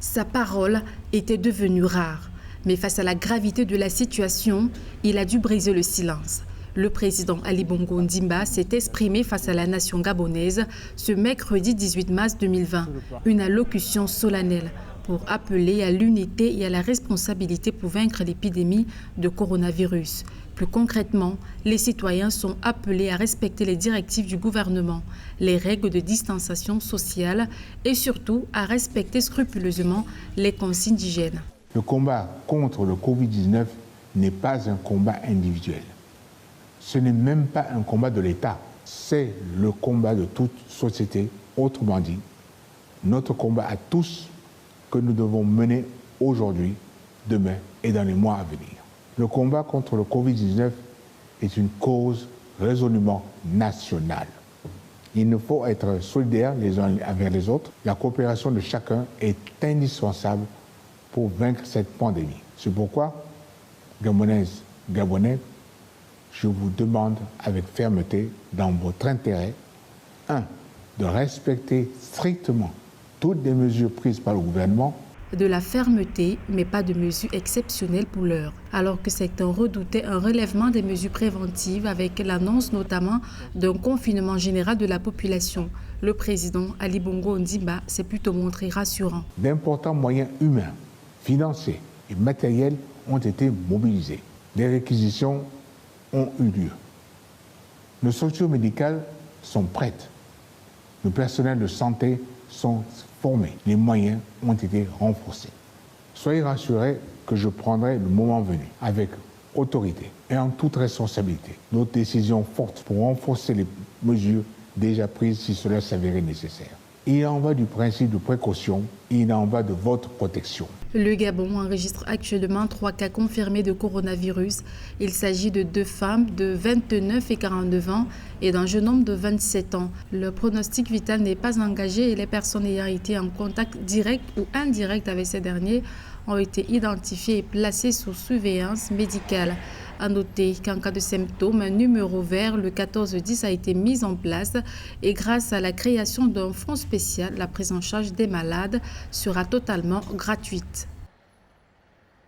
Sa parole était devenue rare. Mais face à la gravité de la situation, il a dû briser le silence. Le président Ali Bongo Ondimba s'est exprimé face à la nation gabonaise ce mercredi 18 mars 2020. Une allocution solennelle pour appeler à l'unité et à la responsabilité pour vaincre l'épidémie de coronavirus. Plus concrètement, les citoyens sont appelés à respecter les directives du gouvernement, les règles de distanciation sociale et surtout à respecter scrupuleusement les consignes d'hygiène. Le combat contre le Covid-19 n'est pas un combat individuel. Ce n'est même pas un combat de l'État. C'est le combat de toute société. Autrement dit, notre combat à tous que nous devons mener aujourd'hui, demain et dans les mois à venir. Le combat contre le Covid-19 est une cause résolument nationale. Il nous faut être solidaires les uns avec les autres. La coopération de chacun est indispensable pour vaincre cette pandémie. C'est pourquoi, Gabonaises, Gabonais, je vous demande avec fermeté, dans votre intérêt, 1. de respecter strictement toutes les mesures prises par le gouvernement. De la fermeté, mais pas de mesures exceptionnelles pour l'heure. Alors que certains redoutaient un relèvement des mesures préventives avec l'annonce notamment d'un confinement général de la population, le président Ali Bongo Ondimba s'est plutôt montré rassurant. D'importants moyens humains, financiers et matériels ont été mobilisés. Les réquisitions ont eu lieu. Nos structures médicales sont prêtes. Nos personnels de santé sont formés. Les moyens ont été renforcés. Soyez rassurés que je prendrai le moment venu, avec autorité et en toute responsabilité, nos décisions fortes pour renforcer les mesures déjà prises si cela s'avérait nécessaire. Il en va du principe de précaution, il en va de votre protection. Le Gabon enregistre actuellement 3 cas confirmés de coronavirus. Il s'agit de 2 femmes de 29 et 49 ans et d'un jeune homme de 27 ans. Le pronostic vital n'est pas engagé et les personnes ayant été en contact direct ou indirect avec ces derniers ont été identifiées et placées sous surveillance médicale. À noter qu'en cas de symptômes, un numéro vert, le 1410, a été mis en place et grâce à la création d'un fonds spécial, la prise en charge des malades sera totalement gratuite.